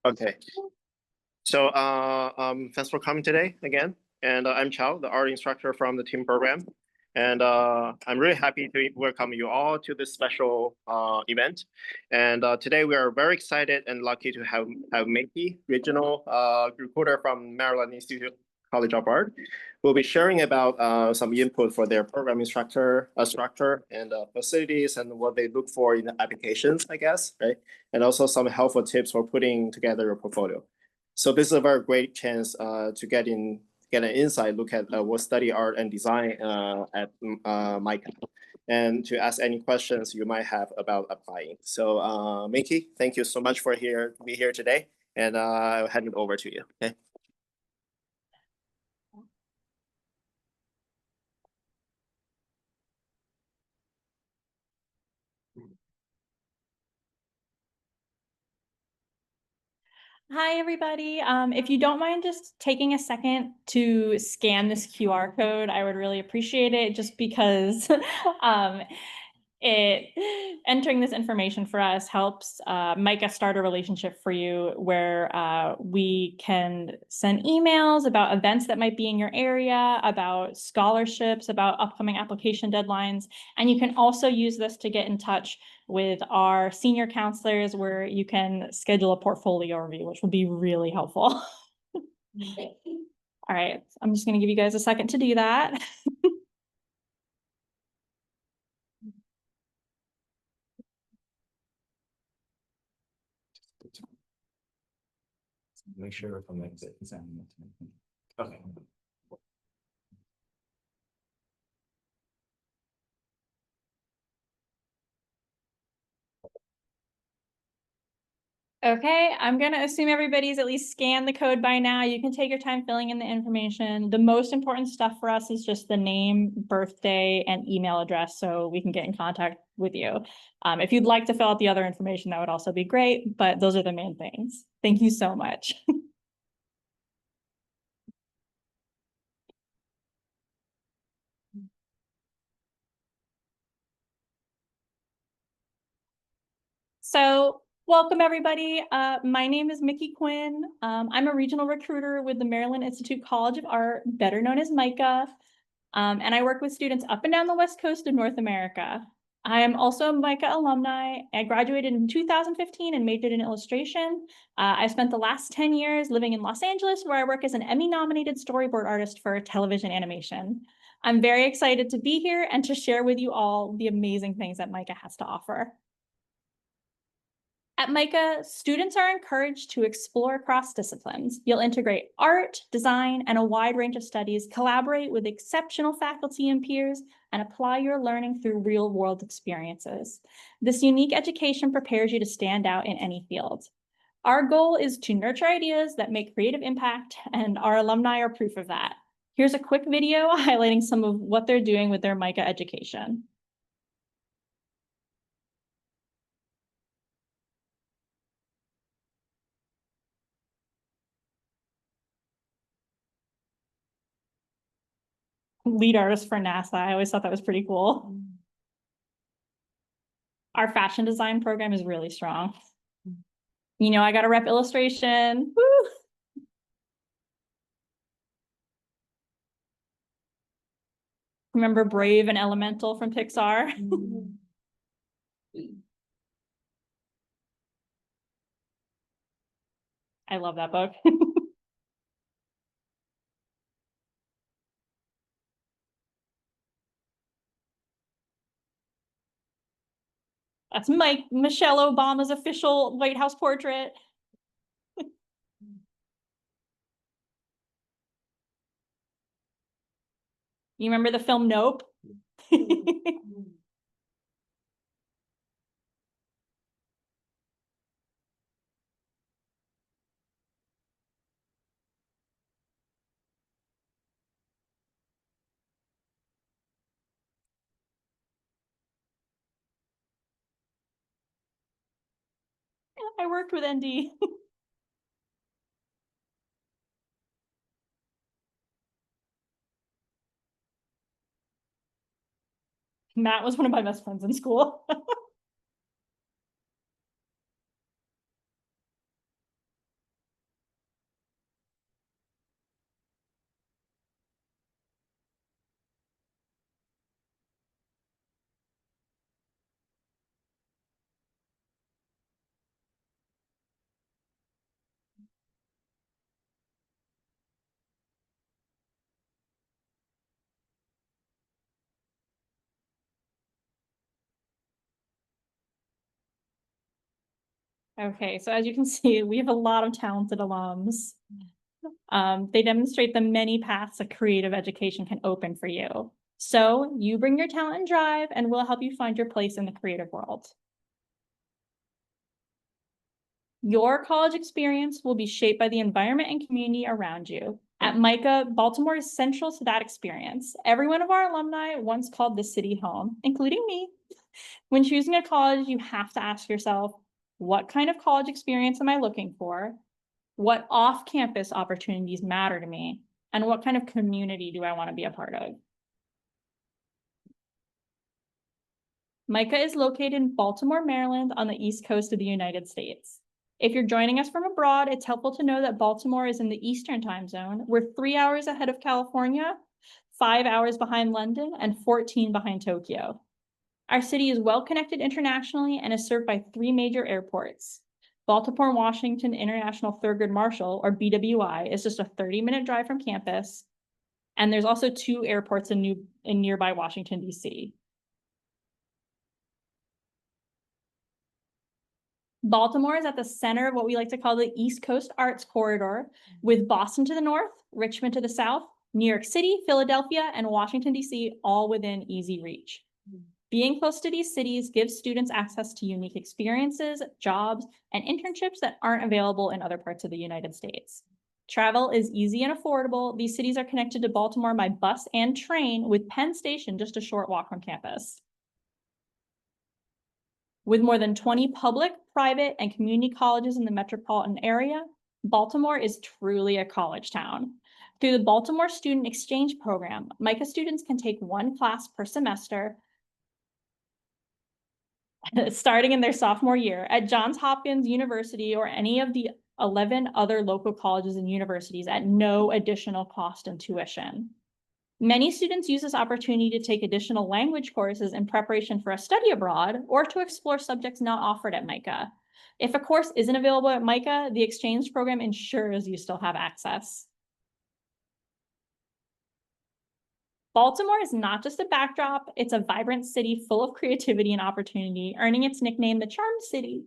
Okay. So, thanks for coming today again. And I'm Chow, the art instructor from the team program. And I'm really happy to welcome you all to this special event. And today we are very excited and lucky to have MICA, regional recruiter from Maryland Institute College of Art, who will be sharing about some input for their program instructor structure and facilities and what they look for in the applications, I guess, right? And also some helpful tips for putting together your portfolio. So this is a very great chance to get an inside look at what study art and design at MICA, and to ask any questions you might have about applying. So Mickey, thank you so much for be here today, and I'll hand it over to you. Okay. Hi, everybody. If you don't mind just taking a second to scan this QR code, I would really appreciate it just because entering this information for us helps MICA start a relationship for you where we can send emails about events that might be in your area, about scholarships, about upcoming application deadlines. And you can also use this to get in touch with our senior counselors where you can schedule a portfolio review, which will be really helpful. All right, I'm just going to give you guys a second to do that. Make sure if I'm exit. Okay. Okay, I'm going to assume everybody's at least scanned the code by now. You can take your time filling in the information. The most important stuff for us is just the name, birthday, and email address so we can get in contact with you. If you'd like to fill out the other information, that would also be great, but those are the main things. Thank you so much. So welcome, everybody. My name is Mickey Quinn. I'm a regional recruiter with the Maryland Institute College of Art, better known as MICA. And I work with students up and down the West Coast of North America. I am also a MICA alumni. I graduated in 2015 and majored in illustration. I spent the last 10 years living in Los Angeles, where I work as an Emmy-nominated storyboard artist for television animation. I'm very excited to be here and to share with you all the amazing things that MICA has to offer. At MICA, students are encouraged to explore cross disciplines. You'll integrate art, design, and a wide range of studies, collaborate with exceptional faculty and peers, and apply your learning through real-world experiences. This unique education prepares you to stand out in any field. Our goal is to nurture ideas that make creative impact, and our alumni are proof of that. Here's a quick video highlighting some of what they're doing with their MICA education. Lead artist for NASA. I always thought that was pretty cool. Our fashion design program is really strong. You know, I got a rep illustration. Woo! Remember Brave and Elemental from Pixar? I love that book. That's Michelle Obama's official White House portrait. You remember the film Nope? I worked with ND. Matt was one of my best friends in school. Okay, so as you can see, we have a lot of talented alums. They demonstrate the many paths a creative education can open for you. So you bring your talent and drive, and we'll help you find your place in the creative world. Your college experience will be shaped by the environment and community around you. At MICA, Baltimore is central to that experience. Every one of our alumni once called the city home, including me. When choosing a college, you have to ask yourself, what kind of college experience am I looking for? What off-campus opportunities matter to me? And what kind of community do I want to be a part of? MICA is located in Baltimore, Maryland, on the East Coast of the United States. If you're joining us from abroad, it's helpful to know that Baltimore is in the Eastern time zone. We're 3 hours ahead of California, 5 hours behind London, and 14 behind Tokyo. Our city is well connected internationally and is served by 3 major airports. Baltimore Washington International Thurgood Marshall, or BWI, is just a 30-minute drive from campus. And there's also 2 airports in nearby Washington, D.C. Baltimore is at the center of what we like to call the East Coast Arts Corridor, with Boston to the north, Richmond to the south, New York City, Philadelphia, and Washington, D.C. all within easy reach. Being close to these cities gives students access to unique experiences, jobs, and internships that aren't available in other parts of the United States. Travel is easy and affordable. These cities are connected to Baltimore by bus and train, with Penn Station just a short walk from campus. With more than 20 public, private, and community colleges in the metropolitan area, Baltimore is truly a college town. Through the Baltimore Student Exchange Program, MICA students can take 1 class per semester starting in their sophomore year at Johns Hopkins University or any of the 11 other local colleges and universities at no additional cost and tuition. Many students use this opportunity to take additional language courses in preparation for a study abroad or to explore subjects not offered at MICA. If a course isn't available at MICA, the exchange program ensures you still have access. Baltimore is not just a backdrop, it's a vibrant city full of creativity and opportunity, earning its nickname the Charm City.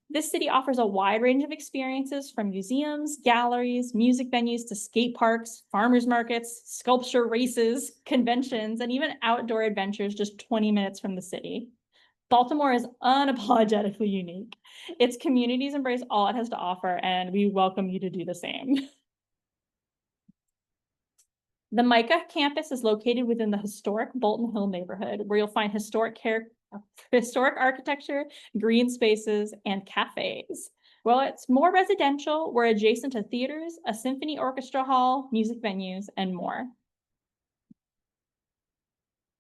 This city offers a wide range of experiences from museums, galleries, music venues to skate parks, farmers markets, sculpture races, conventions, and even outdoor adventures just 20 minutes from the city. Baltimore is unapologetically unique. Its communities embrace all it has to offer, and we welcome you to do the same. The MICA campus is located within the historic Bolton Hill neighborhood, where you'll find historic architecture, green spaces, and cafes. While it's more residential, we're adjacent to theaters, a symphony orchestra hall, music venues, and more.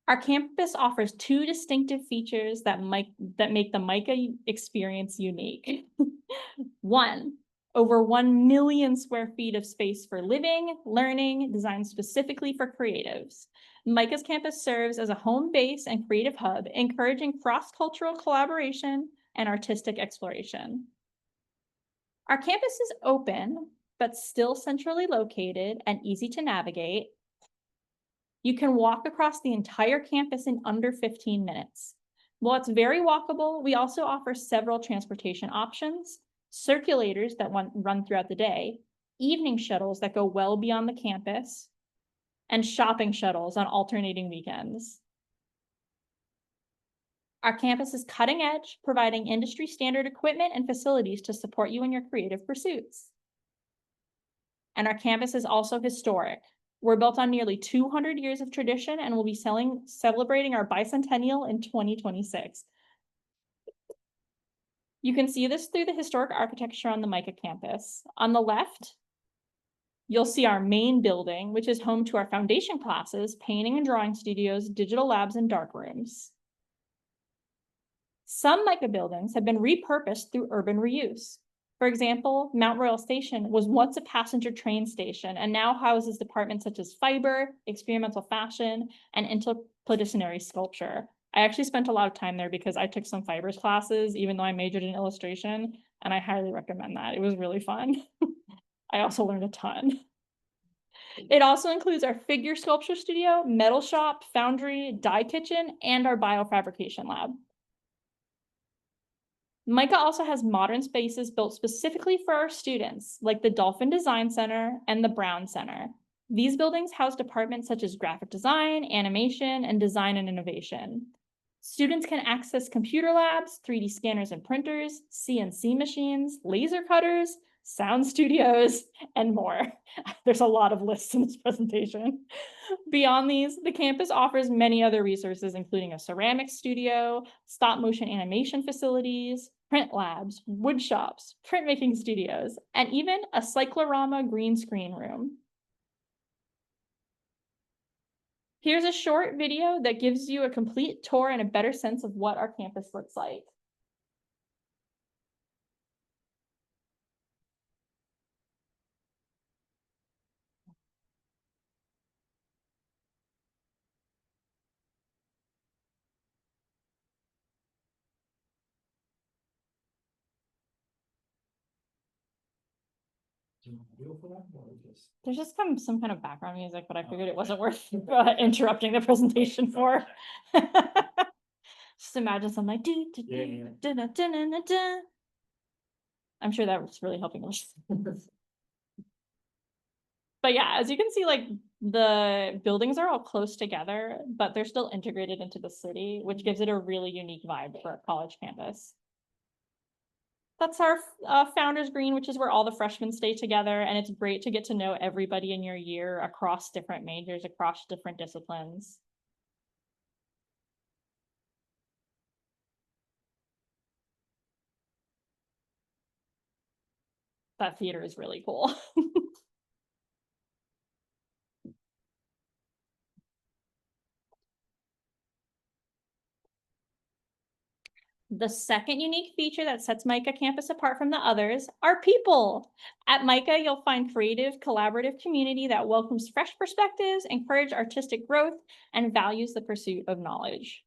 Our campus offers 2 distinctive features that make the MICA experience unique. 1, over 1 million square feet of space for living, learning, designed specifically for creatives. MICA's campus serves as a home base and creative hub, encouraging cross-cultural collaboration and artistic exploration. Our campus is open, but still centrally located and easy to navigate. You can walk across the entire campus in under 15 minutes. While it's very walkable, we also offer several transportation options, circulators that run throughout the day, evening shuttles that go well beyond the campus, and shopping shuttles on alternating weekends. Our campus is cutting edge, providing industry standard equipment and facilities to support you in your creative pursuits. And our campus is also historic. We're built on nearly 200 years of tradition and will be celebrating our bicentennial in 2026. You can see this through the historic architecture on the MICA campus. On the left, you'll see our main building, which is home to our foundation classes, painting and drawing studios, digital labs, and dark rooms. Some MICA buildings have been repurposed through urban reuse. For example, Mount Royal Station was once a passenger train station and now houses departments such as fiber, experimental fashion, and interdisciplinary sculpture. I actually spent a lot of time there because I took some fibers classes, even though I majored in illustration, and I highly recommend that. It was really fun. I also learned a ton. It also includes our figure sculpture studio, metal shop, foundry, dye kitchen, and our biofabrication lab. MICA also has modern spaces built specifically for our students, like the Dolphin Design Center and the Brown Center. These buildings house departments such as graphic design, animation, and design and innovation. Students can access computer labs, 3D scanners and printers, CNC machines, laser cutters, sound studios, and more. There's a lot of lists in this presentation. Beyond these, the campus offers many other resources, including a ceramics studio, stop motion animation facilities, print labs, wood shops, printmaking studios, and even a cyclorama green screen room. Here's a short video that gives you a complete tour and a better sense of what our campus looks like. There's just some kind of background music, but I figured it wasn't worth interrupting the presentation for. Just imagine something like I'm sure that was really helping us. But yeah, as you can see, like the buildings are all close together, but they're still integrated into the city, which gives it a really unique vibe for a college campus. That's our Founders Green, which is where all the freshmen stay together. And it's great to get to know everybody in your year across different majors, across different disciplines. That theater is really cool. The second unique feature that sets MICA campus apart from the others are people. At MICA, you'll find creative, collaborative community that welcomes fresh perspectives, encourages artistic growth, and values the pursuit of knowledge.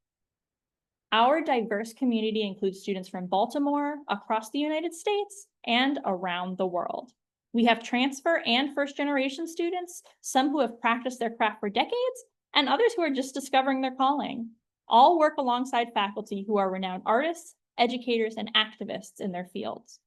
Our diverse community includes students from Baltimore, across the United States, and around the world. We have transfer and first-generation students, some who have practiced their craft for decades, and others who are just discovering their calling. All work alongside faculty who are renowned artists, educators, and activists in their fields.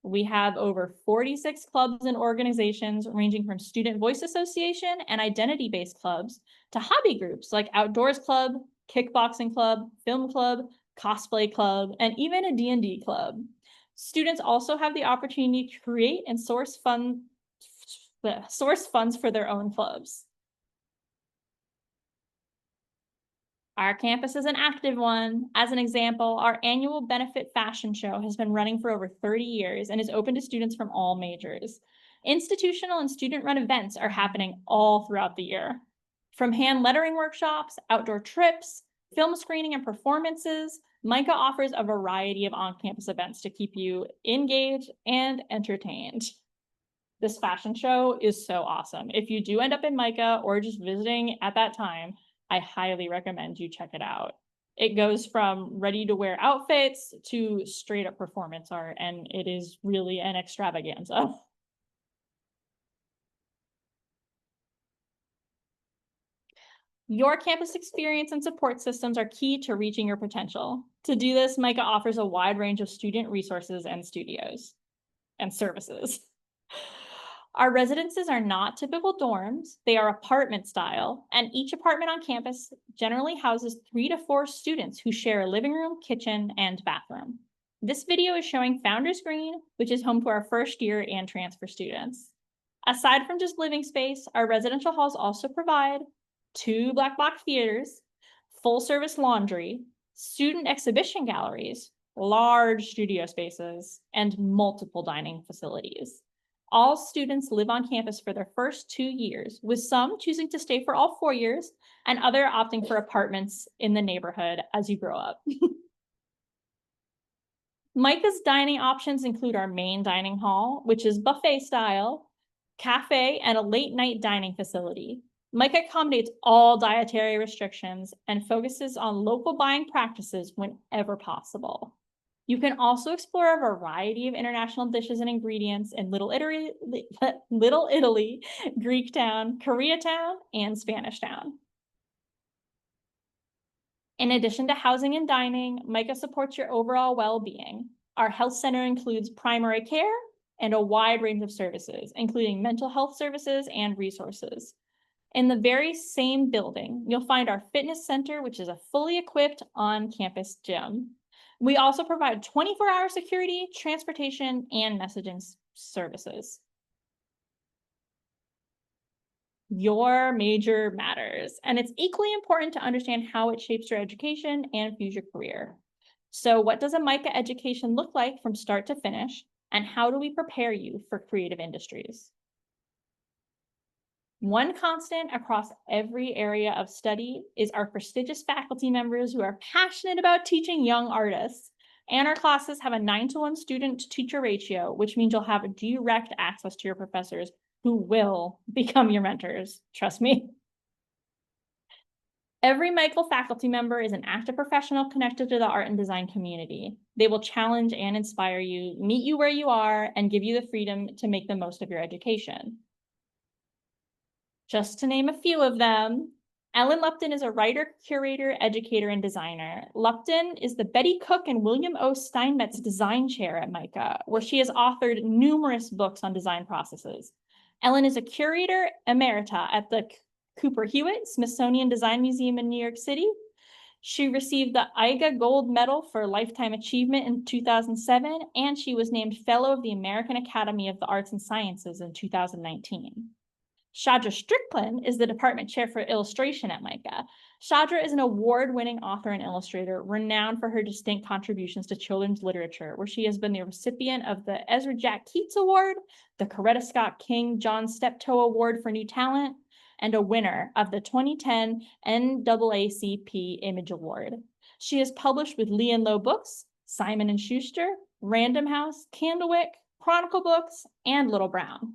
We have over 46 clubs and organizations ranging from Student Voice Association and identity-based clubs to hobby groups like Outdoors Club, Kickboxing Club, Film Club, Cosplay Club, and even a D&D club. Students also have the opportunity to create and source funds for their own clubs. Our campus is an active one. As an example, our annual benefit fashion show has been running for over 30 years and is open to students from all majors. Institutional and student-run events are happening all throughout the year. From hand lettering workshops, outdoor trips, film screening and performances, MICA offers a variety of on-campus events to keep you engaged and entertained. This fashion show is so awesome. If you do end up in MICA or just visiting at that time, I highly recommend you check it out. It goes from ready-to-wear outfits to straight-up performance art, and it is really an extravaganza. Your campus experience and support systems are key to reaching your potential. To do this, MICA offers a wide range of student resources and studios and services. Our residences are not typical dorms. They are apartment style, and each apartment on campus generally houses 3 to 4 students who share a living room, kitchen, and bathroom. This video is showing Founders Green, which is home to our first year and transfer students. Aside from just living space, our residential halls also provide 2 black box theaters, full service laundry, student exhibition galleries, large studio spaces, and multiple dining facilities. All students live on campus for their first 2 years, with some choosing to stay for all 4 years and other opting for apartments in the neighborhood as you grow up. MICA's dining options include our main dining hall, which is buffet style, cafe, and a late night dining facility. MICA accommodates all dietary restrictions and focuses on local buying practices whenever possible. You can also explore a variety of international dishes and ingredients in Little Italy, Greek Town, Koreatown, and Spanish Town. In addition to housing and dining, MICA supports your overall well-being. Our health center includes primary care and a wide range of services, including mental health services and resources. In the very same building, you'll find our fitness center, which is a fully equipped on-campus gym. We also provide 24-hour security, transportation, and messaging services. Your major matters, and it's equally important to understand how it shapes your education and future career. So what does a MICA education look like from start to finish, and how do we prepare you for creative industries? One constant across every area of study is our prestigious faculty members who are passionate about teaching young artists. And our classes have a 9-to-1 student-to-teacher ratio, which means you'll have direct access to your professors who will become your mentors. Trust me. Every MICA faculty member is an active professional connected to the art and design community. They will challenge and inspire you, meet you where you are, and give you the freedom to make the most of your education. Just to name a few of them, Ellen Lupton is a writer, curator, educator, and designer. Lupton is the Betty Cook and William O. Steinmetz Design Chair at MICA, where she has authored numerous books on design processes. Ellen is a curator emerita at the Cooper Hewitt Smithsonian Design Museum in New York City. She received the IGA Gold Medal for Lifetime Achievement in 2007, and she was named Fellow of the American Academy of the Arts and Sciences in 2019. Shadra Strickland is the department chair for illustration at MICA. Shadra is an award-winning author and illustrator renowned for her distinct contributions to children's literature, where she has been the recipient of the Ezra Jack Keats Award, the Coretta Scott King John Steptoe Award for New Talent, and a winner of the 2010 NAACP Image Award. She has published with Lee and Low Books, Simon & Schuster, Random House, Candlewick, Chronicle Books, and Little Brown.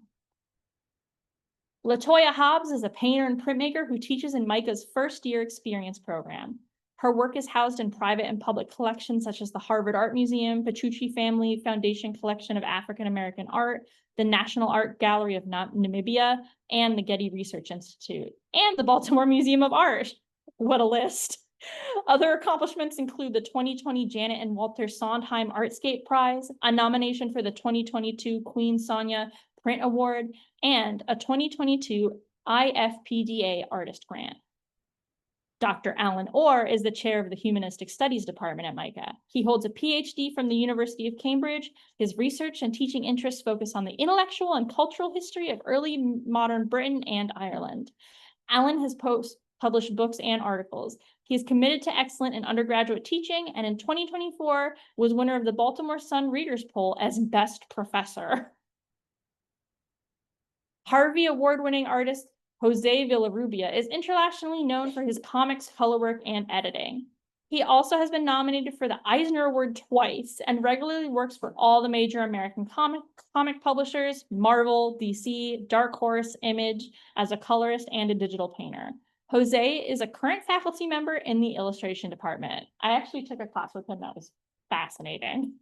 LaToya Hobbs is a painter and printmaker who teaches in MICA's first-year experience program. Her work is housed in private and public collections such as the Harvard Art Museum, Petrucci Family Foundation Collection of African American Art, the National Art Gallery of Namibia, and the Getty Research Institute, and the Baltimore Museum of Art. What a list. Other accomplishments include the 2020 Janet and Walter Sondheim Artscape Prize, a nomination for the 2022 Queen Sonja Print Award, and a 2022 IFPDA Artist Grant. Dr. Alan Orr is the chair of the Humanistic Studies Department at MICA. He holds a PhD from the University of Cambridge. His research and teaching interests focus on the intellectual and cultural history of early modern Britain and Ireland. Alan has published books and articles. He is committed to excellence in undergraduate teaching, and in 2024 was winner of the Baltimore Sun Readers Poll as Best Professor. Harvey Award-winning artist Jose Villarrubia is internationally known for his comics, color work, and editing. He also has been nominated for the Eisner Award twice and regularly works for all the major American comic publishers, Marvel, DC, Dark Horse, Image, as a colorist and a digital painter. Jose is a current faculty member in the illustration department. I actually took a class with him that was fascinating.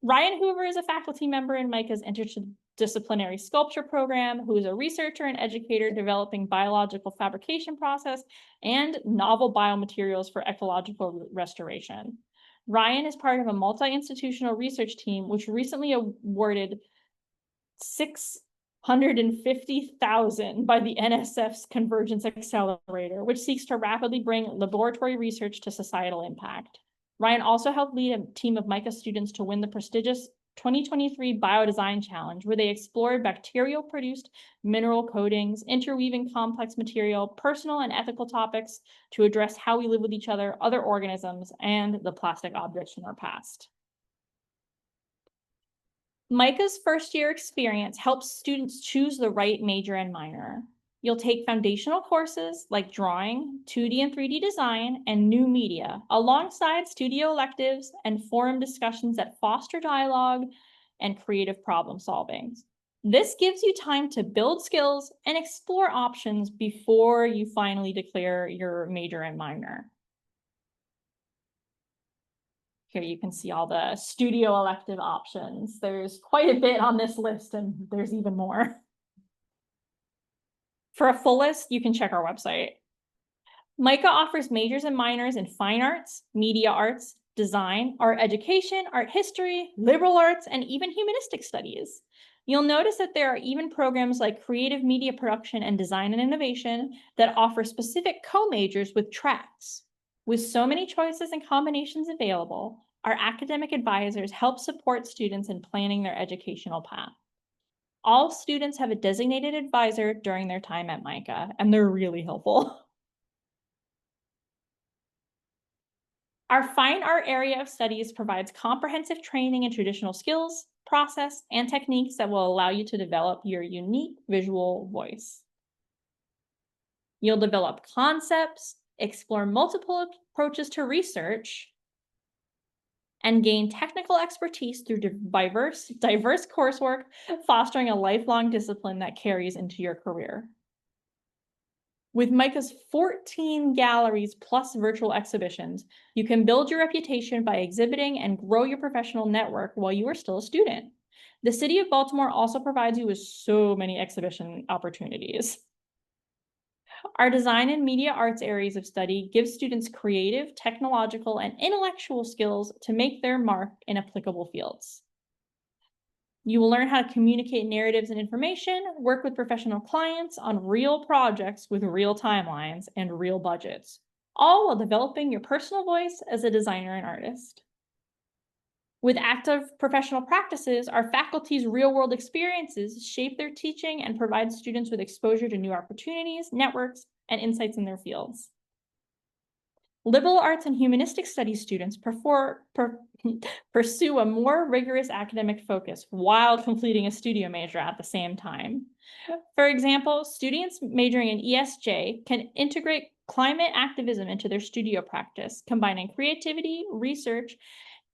Ryan Hoover is a faculty member in MICA's interdisciplinary sculpture program, who is a researcher and educator developing biological fabrication process and novel biomaterials for ecological restoration. Ryan is part of a multi-institutional research team, which recently awarded $650,000 by the NSF's Convergence Accelerator, which seeks to rapidly bring laboratory research to societal impact. Ryan also helped lead a team of MICA students to win the prestigious 2023 Biodesign Challenge, where they explored bacterial-produced mineral coatings, interweaving complex material, personal and ethical topics to address how we live with each other, other organisms, and the plastic objects from our past. MICA's first-year experience helps students choose the right major and minor. You'll take foundational courses like drawing, 2D and 3D design, and new media, alongside studio electives and forum discussions that foster dialogue and creative problem solving. This gives you time to build skills and explore options before you finally declare your major and minor. Here you can see all the studio elective options. There's quite a bit on this list, and there's even more. For a full list, you can check our website. MICA offers majors and minors in fine arts, media arts, design, art education, art history, liberal arts, and even humanistic studies. You'll notice that there are even programs like creative media production and design and innovation that offer specific co-majors with tracks. With so many choices and combinations available, our academic advisors help support students in planning their educational path. All students have a designated advisor during their time at MICA, and they're really helpful. Our fine art area of studies provides comprehensive training in traditional skills, process, and techniques that will allow you to develop your unique visual voice. You'll develop concepts, explore multiple approaches to research, and gain technical expertise through diverse coursework, fostering a lifelong discipline that carries into your career. With MICA's 14 galleries plus virtual exhibitions, you can build your reputation by exhibiting and grow your professional network while you are still a student. The city of Baltimore also provides you with so many exhibition opportunities. Our design and media arts areas of study give students creative, technological, and intellectual skills to make their mark in applicable fields. You will learn how to communicate narratives and information, work with professional clients on real projects with real timelines and real budgets, all while developing your personal voice as a designer and artist. With active professional practices, our faculty's real-world experiences shape their teaching and provide students with exposure to new opportunities, networks, and insights in their fields. Liberal arts and humanistic studies students pursue a more rigorous academic focus while completing a studio major at the same time. For example, students majoring in ESJ can integrate climate activism into their studio practice, combining creativity, research,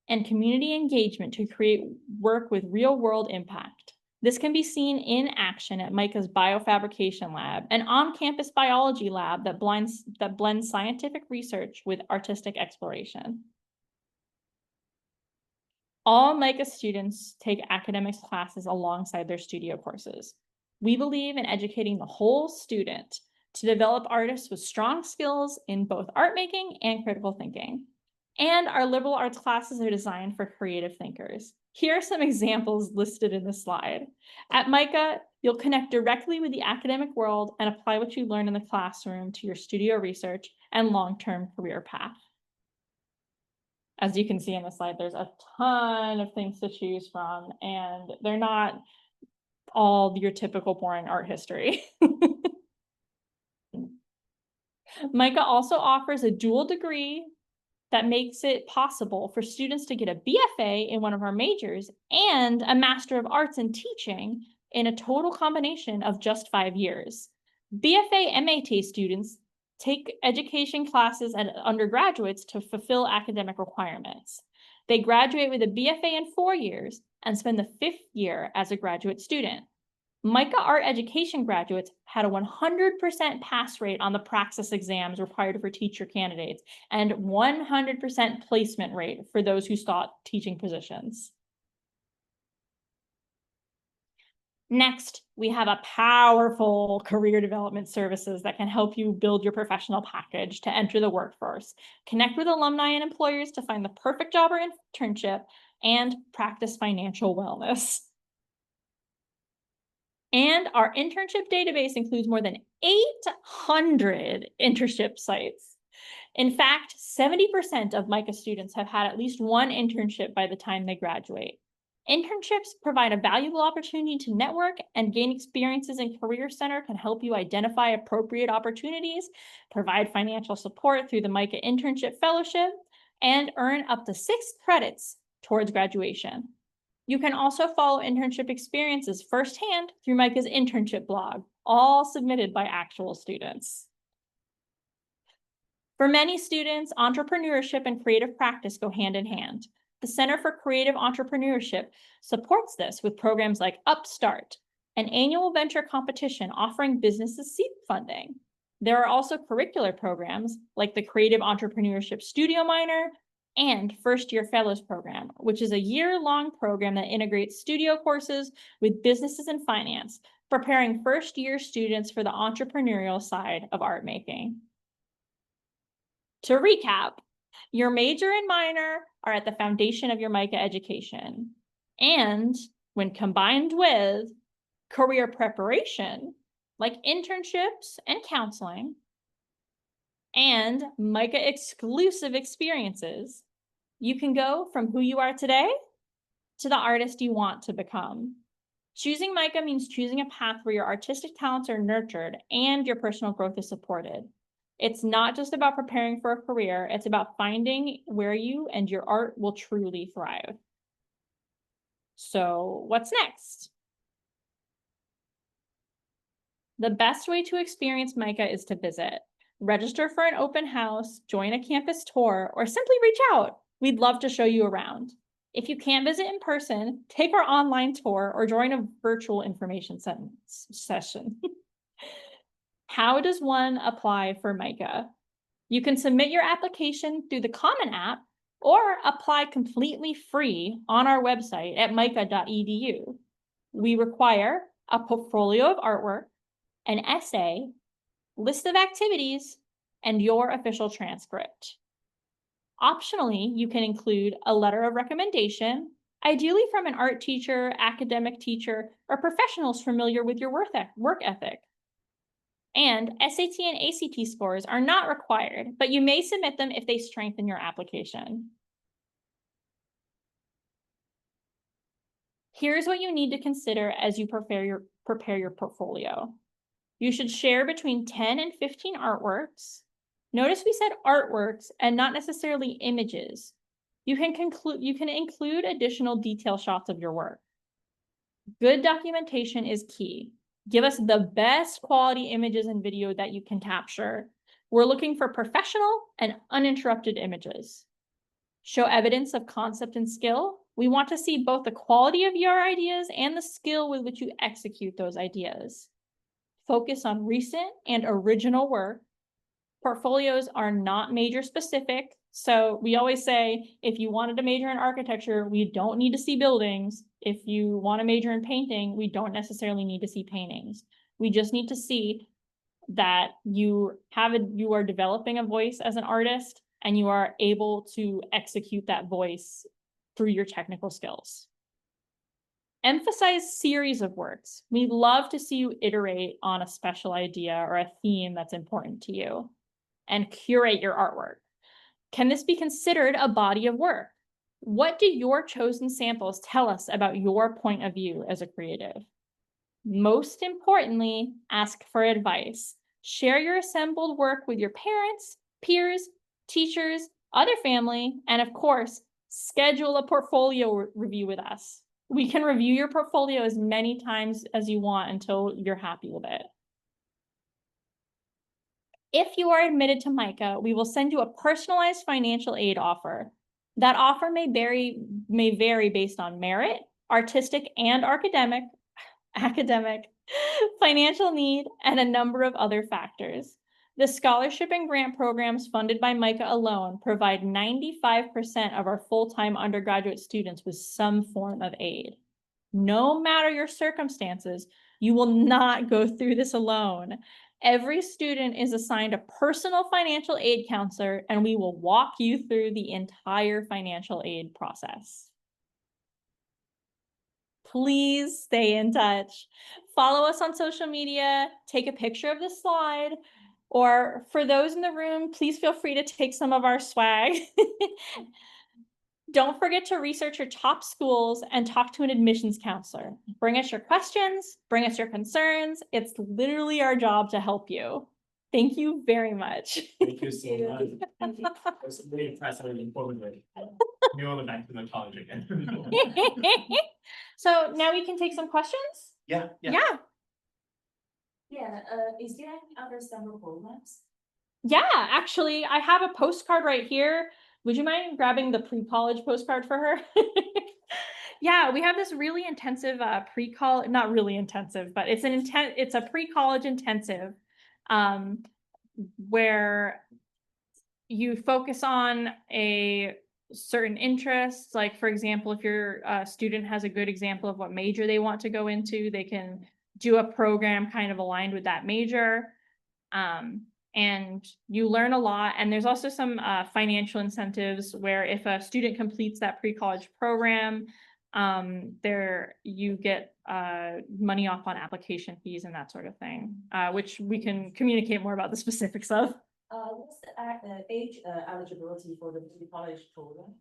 and community engagement to create work with real-world impact. This can be seen in action at MICA's Biofabrication Lab, an on-campus biology lab that blends scientific research with artistic exploration. All MICA students take academics classes alongside their studio courses. We believe in educating the whole student to develop artists with strong skills in both art making and critical thinking. And our liberal arts classes are designed for creative thinkers. Here are some examples listed in the slide. At MICA, you'll connect directly with the academic world and apply what you learn in the classroom to your studio research and long-term career path. As you can see on the slide, there's a ton of things to choose from, and they're not all your typical boring art history. MICA also offers a dual degree that makes it possible for students to get a BFA in one of our majors and a Master of Arts in Teaching in a total combination of just 5 years. BFA MAT students take education classes at undergraduates to fulfill academic requirements. They graduate with a BFA in 4 years and spend the 5th year as a graduate student. MICA art education graduates had a 100% pass rate on the praxis exams required for teacher candidates and 100% placement rate for those who sought teaching positions. Next, we have a powerful career development services that can help you build your professional package to enter the workforce, connect with alumni and employers to find the perfect job or internship, and practice financial wellness. And our internship database includes more than 800 internship sites. In fact, 70% of MICA students have had at least one internship by the time they graduate. Internships provide a valuable opportunity to network, and gain experiences in Career Center can help you identify appropriate opportunities, provide financial support through the MICA Internship Fellowship, and earn up to 6 credits towards graduation. You can also follow internship experiences firsthand through MICA's internship blog, all submitted by actual students. For many students, entrepreneurship and creative practice go hand in hand. The Center for Creative Entrepreneurship supports this with programs like Upstart, an annual venture competition offering businesses seed funding. There are also curricular programs like the Creative Entrepreneurship Studio Minor and First Year Fellows Program, which is a year-long program that integrates studio courses with businesses and finance, preparing first-year students for the entrepreneurial side of art making. To recap, your major and minor are at the foundation of your MICA education. And when combined with career preparation, like internships and counseling, and MICA exclusive experiences, you can go from who you are today to the artist you want to become. Choosing MICA means choosing a path where your artistic talents are nurtured and your personal growth is supported. It's not just about preparing for a career, it's about finding where you and your art will truly thrive. So what's next? The best way to experience MICA is to visit. Register for an open house, join a campus tour, or simply reach out. We'd love to show you around. If you can't visit in person, take our online tour or join a virtual information session. How does one apply for MICA? You can submit your application through the Common App or apply completely free on our website at mica.edu. We require a portfolio of artwork, an essay, list of activities, and your official transcript. Optionally, you can include a letter of recommendation, ideally from an art teacher, academic teacher, or professionals familiar with your work ethic. And SAT and ACT scores are not required, but you may submit them if they strengthen your application. Here's what you need to consider as you prepare your portfolio. You should share between 10 and 15 artworks. Notice we said artworks and not necessarily images. You can include additional detail shots of your work. Good documentation is key. Give us the best quality images and video that you can capture. We're looking for professional and uninterrupted images. Show evidence of concept and skill. We want to see both the quality of your ideas and the skill with which you execute those ideas. Focus on recent and original work. Portfolios are not major specific. So we always say, if you wanted to major in architecture, we don't need to see buildings. If you want to major in painting, we don't necessarily need to see paintings. We just need to see that you are developing a voice as an artist and you are able to execute that voice through your technical skills. Emphasize series of works. We'd love to see you iterate on a special idea or a theme that's important to you, and curate your artwork. Can this be considered a body of work? What do your chosen samples tell us about your point of view as a creative? Most importantly, ask for advice. Share your assembled work with your parents, peers, teachers, other family, and of course, schedule a portfolio review with us. We can review your portfolio as many times as you want until you're happy with it. If you are admitted to MICA, we will send you a personalized financial aid offer. That offer may vary based on merit, artistic and academic, financial need, and a number of other factors. The scholarship and grant programs funded by MICA alone provide 95% of our full-time undergraduate students with some form of aid. No matter your circumstances, you will not go through this alone. Every student is assigned a personal financial aid counselor, and we will walk you through the entire financial aid process. Please stay in touch. Follow us on social media, take a picture of the slide, or for those in the room, please feel free to take some of our swag. Don't forget to research your top schools and talk to an admissions counselor. Bring us your questions, bring us your concerns. It's literally our job to help you. Thank you very much. Thank you so much. It's really impressive and informative. You want to back to the college again. So now we can take some questions? Yeah. Is there any other summer programs? Yeah, actually, I have a postcard right here. Would you mind grabbing the pre-college postcard for her? Yeah, we have this really intensive pre-college, not really intensive, but it's a pre-college intensive where you focus on a certain interests. Like, for example, if your student has a good example of what major they want to go into, they can do a program kind of aligned with that major. and you learn a lot. And there's also some financial incentives where if a student completes that pre-college program, there you get money off on application fees and that sort of thing, which we can communicate more about the specifics of. What's the age eligibility for the college program?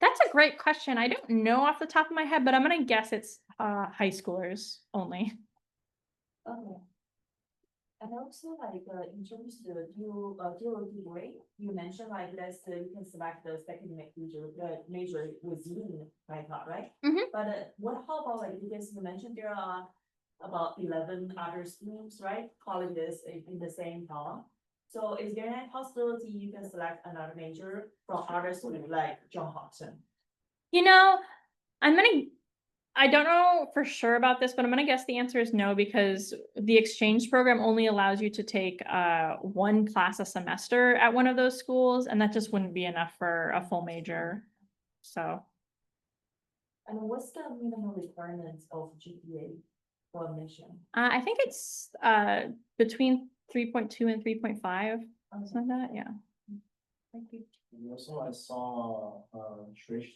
That's a great question. I don't know off the top of my head, but I'm gonna guess it's high schoolers only. Okay. And also like in terms of the dual degree, you mentioned like that's you can select the second major within MICA, right? Mhm. But what how about like because you mentioned there are about 11 other streams, right? Colleges in the same town. So is there any possibility you can select another major from other stream like John Hopson? You know, I don't know for sure about this, but I'm gonna guess the answer is no, because the exchange program only allows you to take one class a semester at one of those schools, and that just wouldn't be enough for a full major. So And what's the minimum requirements of GPA for admission? I think it's between 3.2 and 3.5, something like that, yeah. Thank you. And also I saw, Trish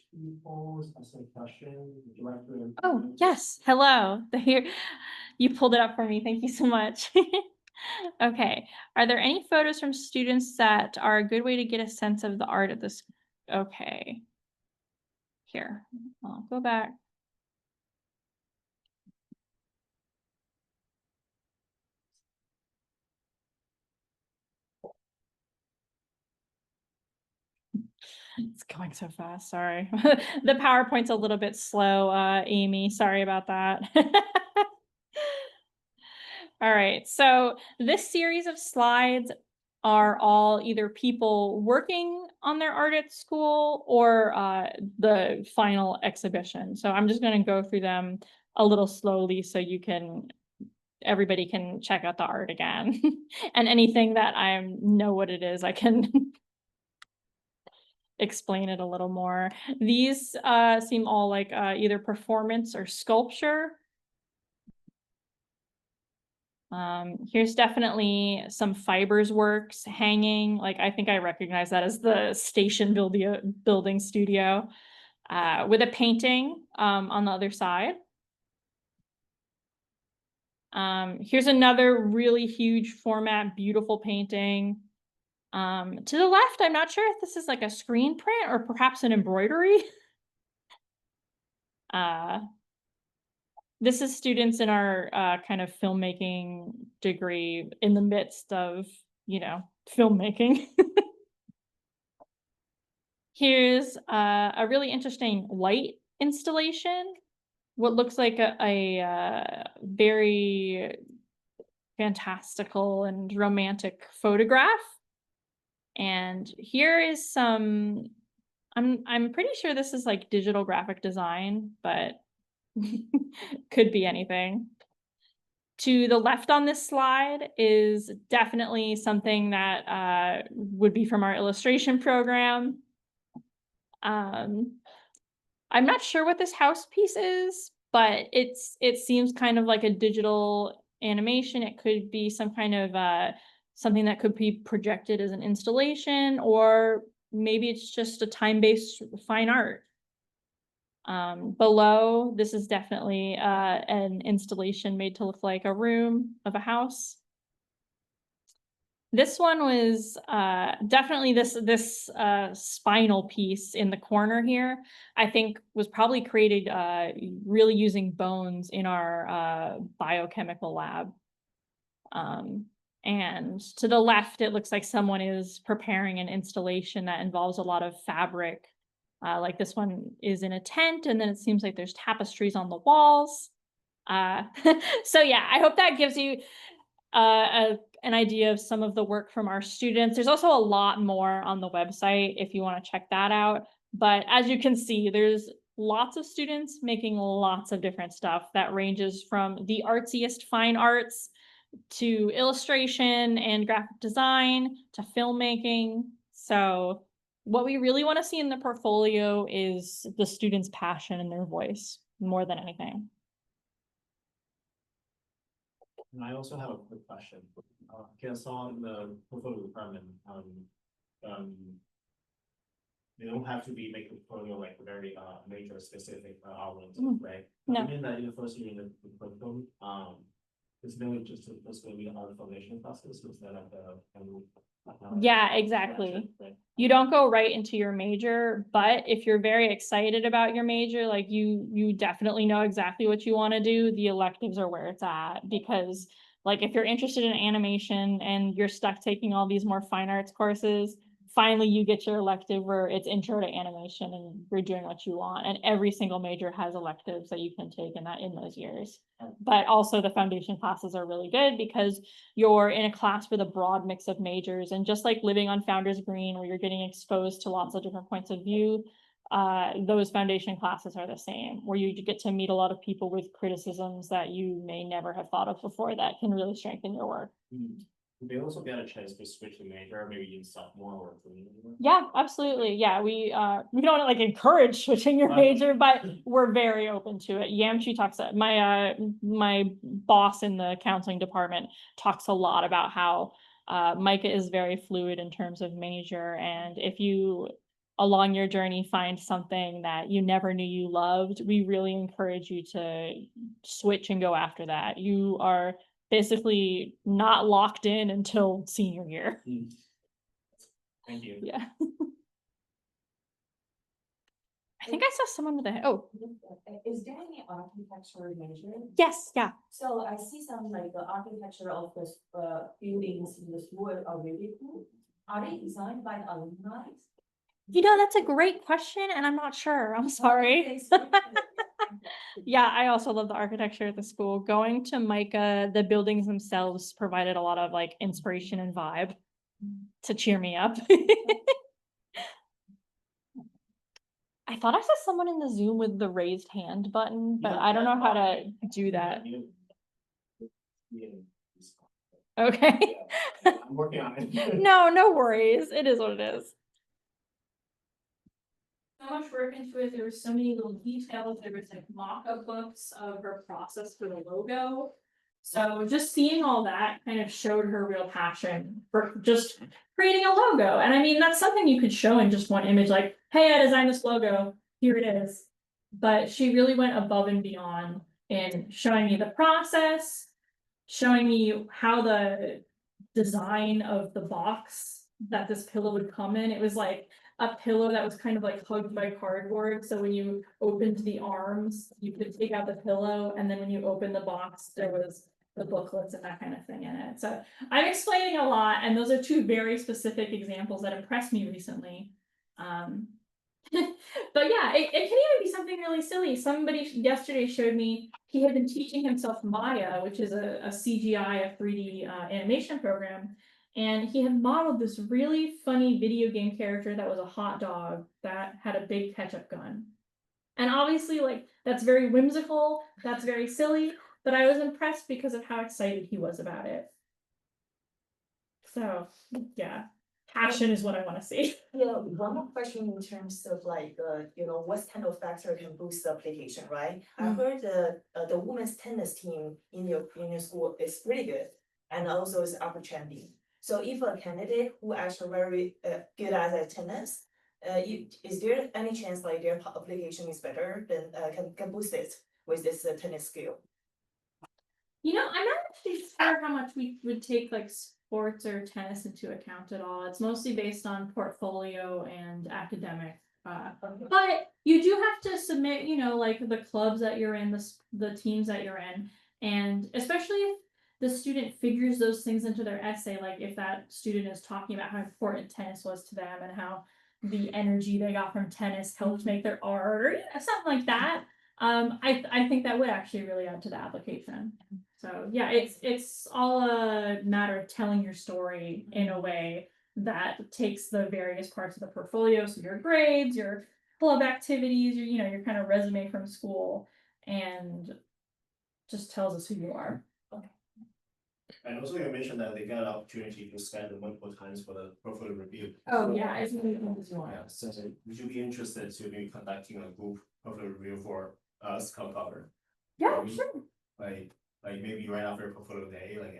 post as a question, would you like to? Oh, yes, hello, here, you pulled it up for me, thank you so much. Okay, are there any photos from students that are a good way to get a sense of the art of this? Okay. Here, I'll go back. It's going so fast, sorry. The PowerPoint's a little bit slow, Amy, sorry about that. All right, so this series of slides are all either people working on their art at school or the final exhibition. So I'm just gonna go through them a little slowly so everybody can check out the art again. And anything that I know what it is, I can explain it a little more. These seem all like either performance or sculpture. Here's definitely some fibers works hanging. Like I think I recognize that as the station building studio with a painting on the other side. Here's another really huge format, beautiful painting. To the left, I'm not sure if this is like a screen print or perhaps an embroidery. This is students in our kind of filmmaking degree in the midst of, filmmaking. Here's a really interesting light installation. What looks like a very fantastical and romantic photograph. And here is some, I'm pretty sure this is like digital graphic design, but could be anything. To the left on this slide is definitely something that would be from our illustration program. I'm not sure what this house piece is, but it seems kind of like a digital animation. It could be some kind of something that could be projected as an installation, or maybe it's just a time-based fine art. Below, this is definitely an installation made to look like a room of a house. This one was definitely this spinal piece in the corner here, I think was probably created really using bones in our biochemical lab. And to the left, it looks like someone is preparing an installation that involves a lot of fabric. Like this one is in a tent, and then it seems like there's tapestries on the walls. So yeah, I hope that gives you an idea of some of the work from our students. There's also a lot more on the website if you want to check that out. But as you can see, there's lots of students making lots of different stuff that ranges from the artsiest fine arts to illustration and graphic design to filmmaking. So what we really want to see in the portfolio is the students' passion and their voice more than anything. And I also have a quick question. Okay, I saw in the portfolio requirement, they don't have to be make a portfolio like very major specific oriented, right? no. I mean that in the first year in the curriculum, it's really just supposed to be on the foundation classes instead of the. Yeah, exactly. Right? You don't go right into your major, but if you're very excited about your major, like you definitely know exactly what you want to do, the electives are where it's at. Because like if you're interested in animation and you're stuck taking all these more fine arts courses, finally you get your elective where it's intro to animation and you're doing what you want. And every single major has electives that you can take in those years. But also the foundation classes are really good because you're in a class with a broad mix of majors, and just like living on Founders Green where you're getting exposed to lots of different points of view, those foundation classes are the same, where you get to meet a lot of people with criticisms that you may never have thought of before that can really strengthen your work. They also get a chance to switch the major, maybe in sophomore or junior. Yeah, absolutely. Yeah, we don't like encourage switching your major, but we're very open to it. Yamchi talks my boss in the counseling department talks a lot about how MICA is very fluid in terms of major, and if you along your journey find something that you never knew you loved, we really encourage you to switch and go after that. You are basically not locked in until senior year. Thank you. Yeah. I think I saw someone with a, oh, Is there any architecture major? yes, yeah. So I see some like the architecture of the buildings in the school are really cool. Are they designed by the alumni? That's a great question, and I'm not sure. I'm sorry. Yeah, I also love the architecture at the school. Going to MICA, the buildings themselves provided a lot of like inspiration and vibe to cheer me up. I thought I saw someone in the Zoom with the raised hand button, but I don't know how to do that. Okay. I'm working on it. No worries. It is what it is. So much work into it. There were so many little details. There was like mock-up books of her process for the logo. So just seeing all that kind of showed her real passion for just creating a logo. And I mean, that's something you could show in just one image, like, hey, I designed this logo, here it is. But she really went above and beyond in showing me the process, showing me how the design of the box that this pillow would come in. It was like a pillow that was kind of like hugged by cardboard. So when you opened the arms, you could take out the pillow. And then when you opened the box, there was the booklets and that kind of thing in it. So I'm explaining a lot. And those are two very specific examples that impressed me recently. But yeah, it can even be something really silly. Somebody yesterday showed me he had been teaching himself Maya, which is a CGI, a 3D animation program. And he had modeled this really funny video game character that was a hot dog that had a big ketchup gun. And obviously, like, that's very whimsical, that's very silly, but I was impressed because of how excited he was about it. So, yeah. Passion is what I want to see. One more question in terms of like, what kind of factor can boost the application, right? I heard the women's tennis team in your school is pretty good and also is upper trending. So if a candidate who actually very good at the tennis, is there any chance like their application is better than can boost it with this tennis skill? I'm not actually sure how much we would take like sports or tennis into account at all. It's mostly based on portfolio and academic. But you do have to submit, like the clubs that you're in, the teams that you're in. And especially if the student figures those things into their essay, like if that student is talking about how important tennis was to them and how the energy they got from tennis helped make their art or something like that. I think that would actually really add to the application. So yeah, it's all a matter of telling your story in a way that takes the various parts of the portfolio, so your grades, your club activities, your kind of resume from school, and just tells us who you are. And also you mentioned that they got an opportunity to spend multiple times for the portfolio review. Oh yeah, it's really fun as well. Yeah, so would you be interested to be conducting a group portfolio review for us cover? Yeah, sure. Like like maybe right after a portfolio day, like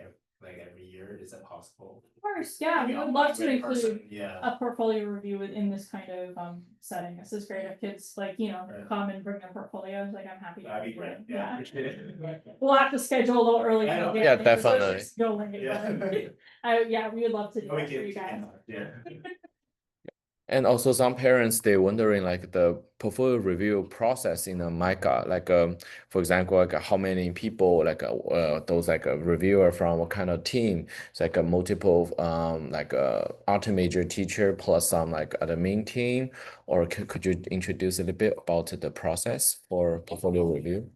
every year, is that possible? Of course, yeah, we Maybe would love to in person, include Yeah, a portfolio review in this kind of setting. This is great if kids like, you know, Right. come and bring their portfolios, like I'm happy. to that'd be do great, it. yeah, appreciate it. We'll have to schedule a little early. I know. Yeah, definitely. Go late, Yeah. but, yeah, we would love to do We that for you can- guys. Yeah. And also some parents, they wondering like the portfolio review process in a MICA, like for example, like how many people, like those like a reviewer from what kind of team. It's like a multiple like art major teacher plus some like other main team, or could you introduce a little bit about the process for portfolio review?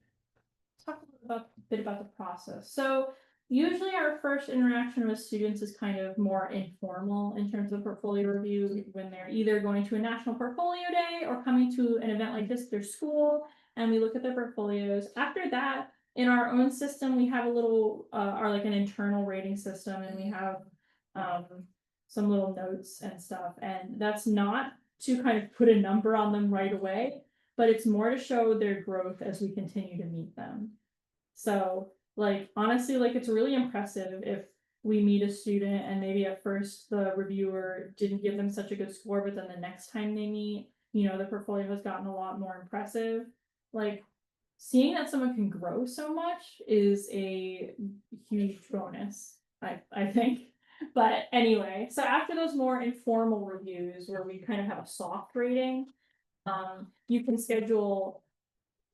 Talk a bit about the process. So usually our first interaction with students is kind of more informal in terms of portfolio review when they're either going to a national portfolio day or coming to an event like this at their school, and we look at their portfolios. After that, in our own system, we have a little our like an internal rating system, and we have some little notes and stuff, and that's not to kind of put a number on them right away, but it's more to show their growth as we continue to meet them. So like, honestly, like it's really impressive if we meet a student and maybe at first the reviewer didn't give them such a good score, but then the next time they meet, you know, the portfolio has gotten a lot more impressive. Like seeing that someone can grow so much is a huge bonus, I think. But anyway, so after those more informal reviews where we kind of have a soft rating, you can schedule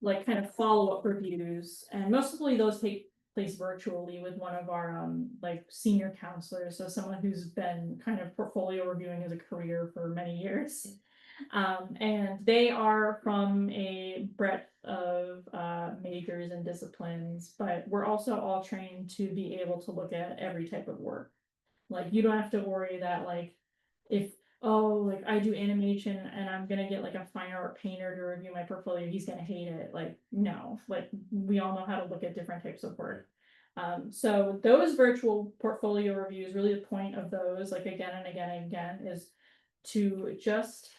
like kind of follow-up reviews, and mostly those take place virtually with one of our like senior counselors, so someone who's been kind of portfolio reviewing as a career for many years. And they are from a breadth of majors and disciplines, but we're also all trained to be able to look at every type of work. Like you don't have to worry that like if like I do animation and I'm gonna get like a fine art painter to review my portfolio, he's gonna hate it. Like no, like we all know how to look at different types of work. So those virtual portfolio reviews, really the point of those, like again and again and again, is to just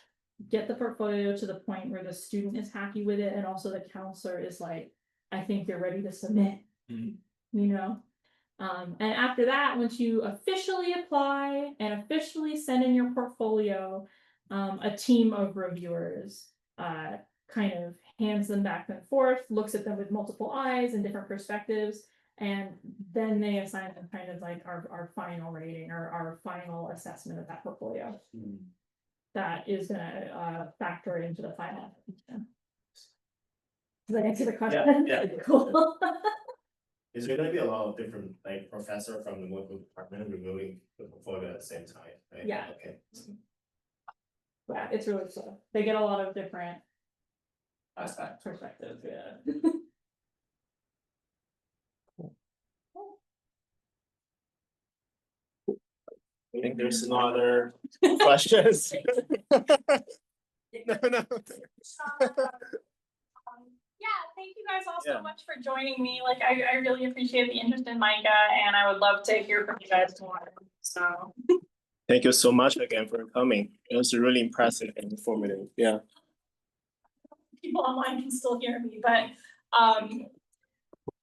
get the portfolio to the point where the student is happy with it, and also the counselor is like, I think you're ready to submit. Mhm. You know. And after that, once you officially apply and officially send in your portfolio, a team of reviewers kind of hands them back and forth, looks at them with multiple eyes and different perspectives, and then they assign them kind of like our final rating or our final assessment of that portfolio. That is gonna factor into the final. Does that answer the question? Yeah. Cool. Is there gonna be a lot of different like professor from the multiple department reviewing the portfolio at the same time, right? Yeah. Okay. Yeah, it's really cool. They get a lot of different perspectives, yeah. I think there's no other questions. No. Yeah, thank you guys all Yeah. so much for joining me. Like, I really appreciate the interest in MICA, and I would love to hear from you guys more. So. Thank you so much again for coming. It was really impressive and informative. Yeah. People online can still hear me, but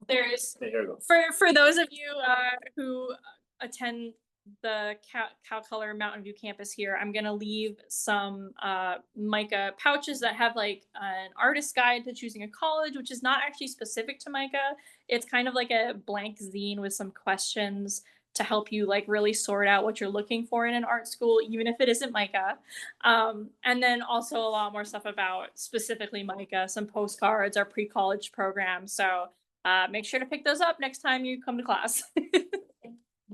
there's Here you go. for those of you who attend the Cal Color Mountain View campus here, I'm gonna leave some MICA pouches that have like an artist guide to choosing a college, which is not actually specific to MICA. It's kind of like a blank zine with some questions to help you like really sort out what you're looking for in an art school, even if it isn't MICA. And then also a lot more stuff about specifically MICA, some postcards, our pre-college program. So make sure to pick those up next time you come to class.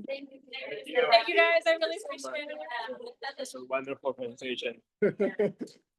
Thank you. Thank you guys, I really appreciate it. It's a wonderful presentation.